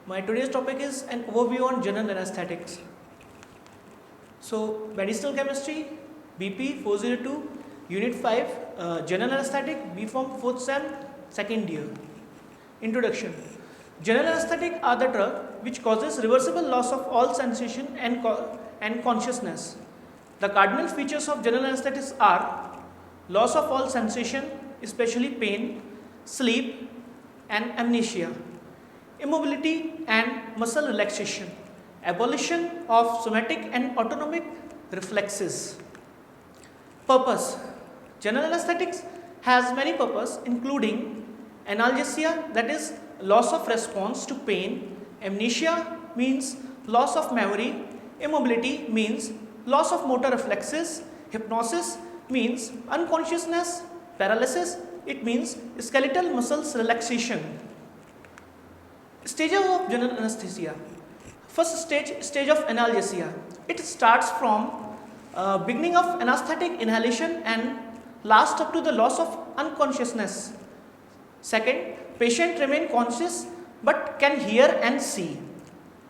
My today's topic is an overview on general anesthetics. So, medicinal chemistry, BP 402, Unit 5, general anesthetic, B Form 4th sem, 2nd year. Introduction. General anesthetic are the drug which causes reversible loss of all sensation and consciousness. The cardinal features of general anesthetics are loss of all sensation, especially pain, sleep and amnesia, immobility and muscle relaxation, abolition of somatic and autonomic reflexes. Purpose. General anesthetics has many purposes including analgesia, that is loss of response to pain, amnesia means loss of memory, immobility means loss of motor reflexes, hypnosis means unconsciousness, paralysis it means skeletal muscles relaxation. Stages of general anesthesia. First stage of analgesia. It starts from beginning of anesthetic inhalation and lasts up to the loss of unconsciousness. Second, patient remain conscious but can hear and see.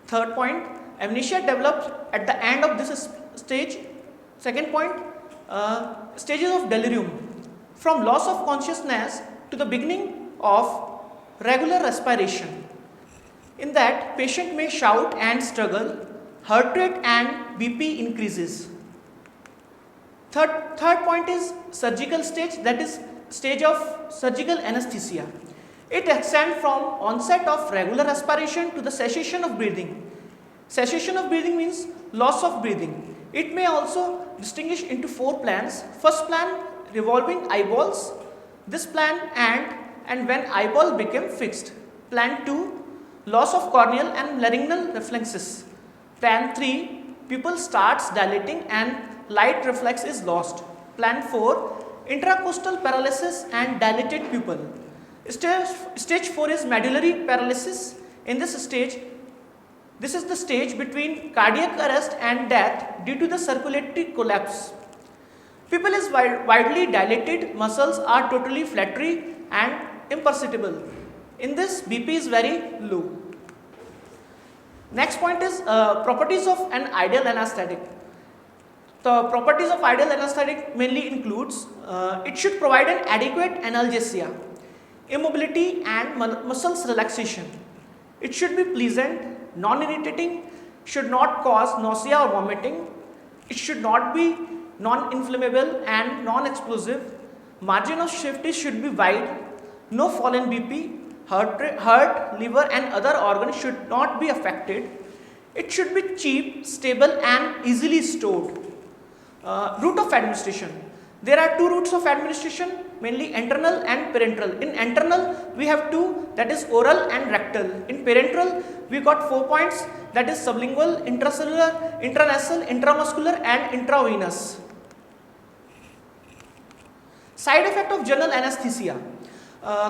Third point, amnesia develops at the end of this stage. Second point, stages of delirium, from loss of consciousness to the beginning of regular respiration. In that, patient may shout and struggle, heart rate and BP increases. Third point is surgical stage, that is stage of surgical anesthesia. It extends from onset of regular respiration to the cessation of breathing. Cessation of breathing means loss of breathing. It may also distinguish into 4 plans. First plan, revolving eyeballs. This plan and when eyeball became fixed. Plan 2, loss of corneal and laryngeal reflexes. Plan 3, pupil starts dilating and light reflex is lost. Plan 4, intracostal paralysis and dilated pupil. Stage 4 is medullary paralysis. In this stage, this is the stage between cardiac arrest and death due to the circulatory collapse. Pupil is widely dilated, muscles are totally fluttery and imperceptible. In this, BP is very low. Next point is properties of an ideal anesthetic. The properties of ideal anesthetic mainly includes it should provide an adequate analgesia, immobility and muscles relaxation. It should be pleasant, non-irritating, should not cause nausea or vomiting. It should not be non-inflammable and non-explosive. Margin of safety should be wide. No fall in BP. Heart, liver and other organs should not be affected. It should be cheap, stable and easily stored. Route of administration. There are 2 routes of administration, mainly internal and parenteral. In internal, we have 2, that is oral and rectal. In parenteral, we got 4 points, that is sublingual, intracellular, intranasal, intramuscular and intravenous. Side effect of general anesthesia.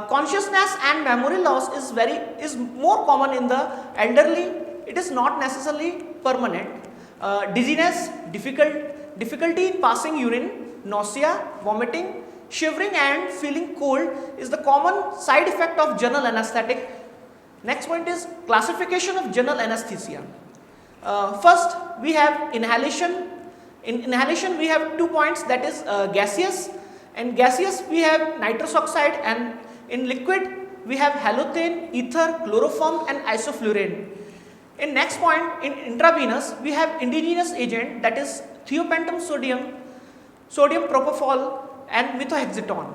Consciousness and memory loss is more common in the elderly. It is not necessarily permanent. Dizziness, difficulty in passing urine, nausea, vomiting, shivering and feeling cold is the common side effect of general anesthetic. Next point is classification of general anesthesia. First, we have inhalation. In inhalation, we have 2 points, that is gaseous. And gaseous, we have nitrous oxide, and in liquid, we have halothane, ether, chloroform and isoflurane. In next point, in intravenous, we have indigenous agent, that is thiopentum sodium, sodium propofol and methoxytone.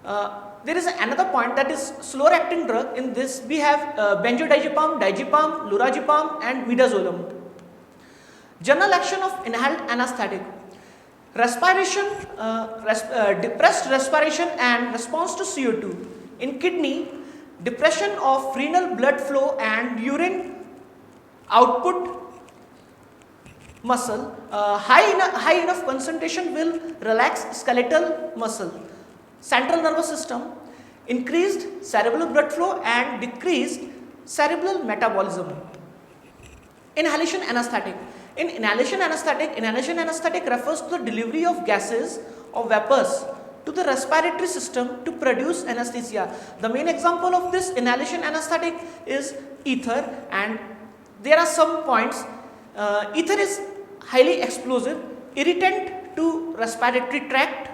There is another point, that is slower acting drug. In this, we have benzodiazepam, diazepam, lorazepam and midazolam. General action of inhaled anesthetic. Respiration, depressed respiration and response to CO2. In kidney, depression of renal blood flow and urine output muscle. High enough concentration will relax skeletal muscle. Central nervous system, increased cerebral blood flow and decreased cerebral metabolism. Inhalation anesthetic. In inhalation anesthetic refers to the delivery of gases or vapors to the respiratory system to produce anesthesia. The main example of this inhalation anesthetic is ether, and there are some points. Ether is highly explosive, irritant to respiratory tract,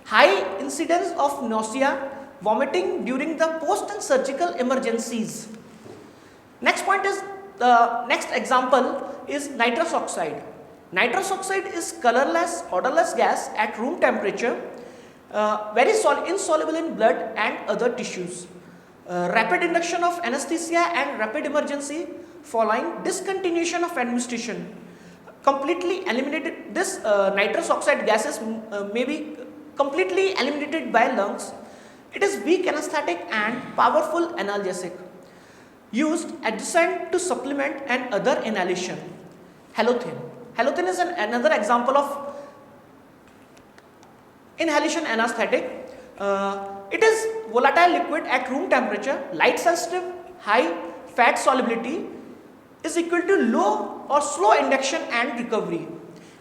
high incidence of nausea, vomiting during the post and surgical emergencies. Next point is, the next example is nitrous oxide. Nitrous oxide is colorless, odorless gas at room temperature, very insoluble in blood and other tissues. Rapid induction of anesthesia and rapid emergency following discontinuation of administration. Completely eliminated, this nitrous oxide gases may be completely eliminated by lungs. It is weak anesthetic and powerful analgesic, used adjacent to supplement and other inhalation. Halothane. Halothane is another example of inhalation anesthetic. It is volatile liquid at room temperature, light sensitive, high fat solubility, is equal to low or slow induction and recovery.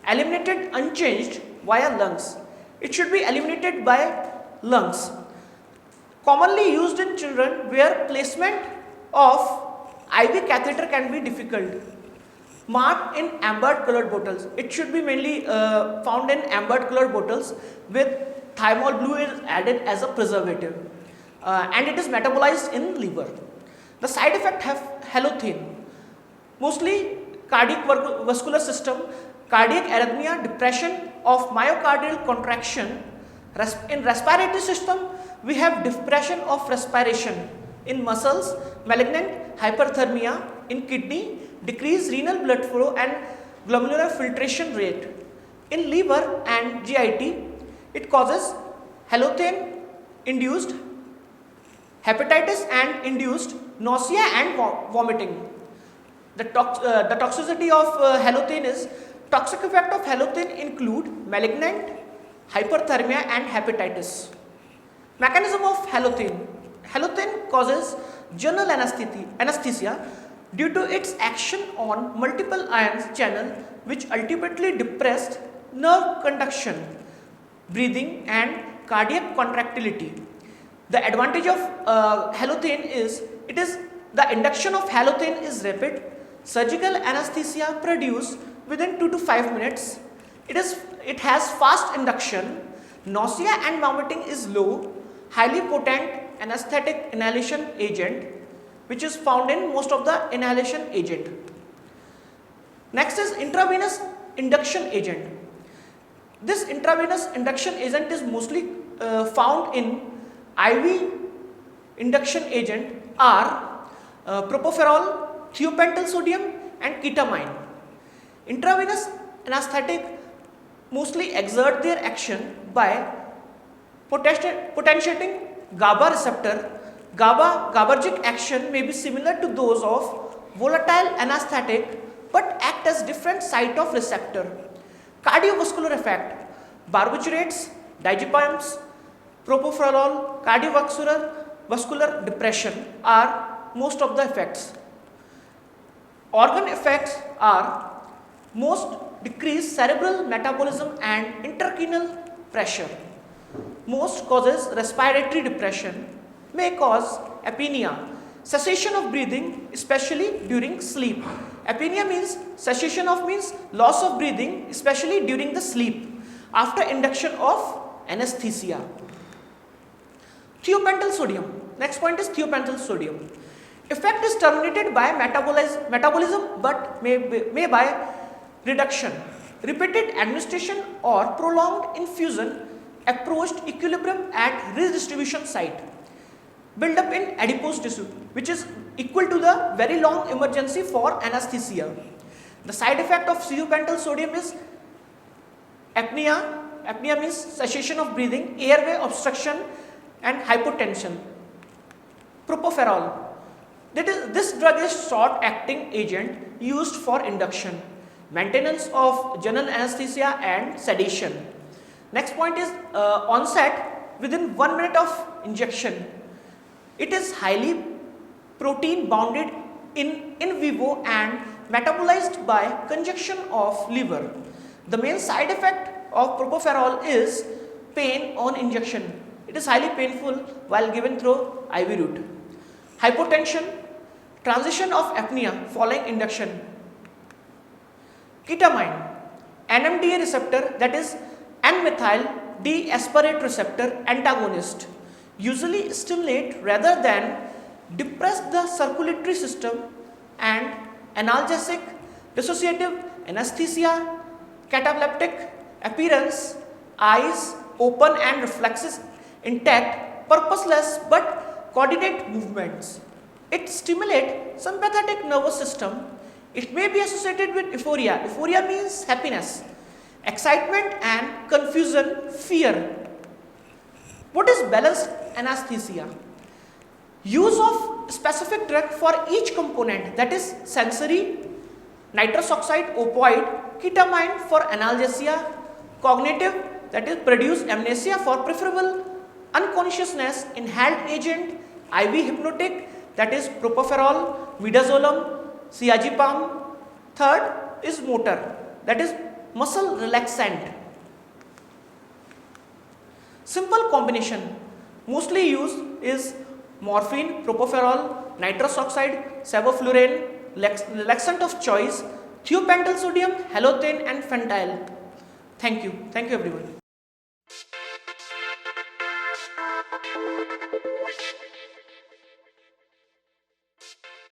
Eliminated unchanged via lungs. It should be eliminated by lungs. Commonly used in children where placement of IV catheter can be difficult. Marked in amber colored bottles. It should be mainly found in amber colored bottles with thymol blue is added as a preservative, and it is metabolized in liver. The side effect have halothane, mostly cardiac vascular system, cardiac arrhythmia, depression of myocardial contraction. In respiratory system, we have depression of respiration. In muscles, malignant hyperthermia. In kidney, decreased renal blood flow and glomerular filtration rate. In liver and GIT, it causes halothane induced hepatitis and induced nausea and vomiting. The toxicity of halothane is, toxic effect of halothane include malignant hyperthermia and hepatitis. Mechanism of halothane. Halothane causes general anesthesia due to its action on multiple ions channel, which ultimately depressed nerve conduction, breathing and cardiac contractility. The advantage of halothane is, the induction of halothane is rapid. Surgical anesthesia produced within 2 to 5 minutes. It has fast induction. Nausea and vomiting is low. Highly potent anesthetic inhalation agent, which is found in most of the inhalation agent. Next is intravenous induction agent. This intravenous induction agent is mostly found in IV induction agent are Propofol, thiopental sodium and Ketamine. Intravenous anesthetic mostly exert their action by potentiating GABA receptor. GABAergic action may be similar to those of volatile anesthetic but act as different site of receptor. Cardiovascular effect. Barbiturates, diazepams, propofol, vascular depression are most of the effects. Organ effects are most decreased cerebral metabolism and intracranial pressure. Most causes respiratory depression, may cause apnea, cessation of breathing, especially during sleep. Apnea means cessation of means loss of breathing, especially during the sleep after induction of anesthesia. Thiopental sodium. Next point is thiopental sodium. Effect is terminated by metabolism but may by reduction. Repeated administration or prolonged infusion approached equilibrium at redistribution site. Build up in adipose tissue, which is equal to the very long emergency for anesthesia. The side effect of thiopental sodium is apnea. Apnea means cessation of breathing, airway obstruction and hypotension. Propofol. This drug is short-acting agent used for induction, maintenance of general anesthesia and sedation. Next point is onset within 1 minute of injection. It is highly protein bounded in vivo and metabolized by conjunction of liver. The main side effect of propofol is pain on injection. It is highly painful while given through IV route. Hypotension, transition of apnea following induction. Ketamine, NMDA receptor, that is N-methyl deaspartate receptor antagonist, usually stimulate rather than depress the circulatory system, and analgesic, dissociative anesthesia, cataleptic appearance, eyes open and reflexes intact, purposeless but coordinate movements. It stimulates sympathetic nervous system. It may be associated with euphoria. Euphoria means happiness, excitement and confusion, fear. What is balanced anesthesia? Use of specific drug for each component, that is sensory, nitrous oxide, opioid, ketamine for analgesia, cognitive, that is produce amnesia for preferable, unconsciousness, inhaled agent, IV hypnotic, that is propofol, midazolam, diazepam. Third is motor, that is muscle relaxant. Simple combination mostly used is morphine, propofol, nitrous oxide, sevoflurane, relaxant of choice, thiopental sodium, halothane and fentanyl. Thank you everyone.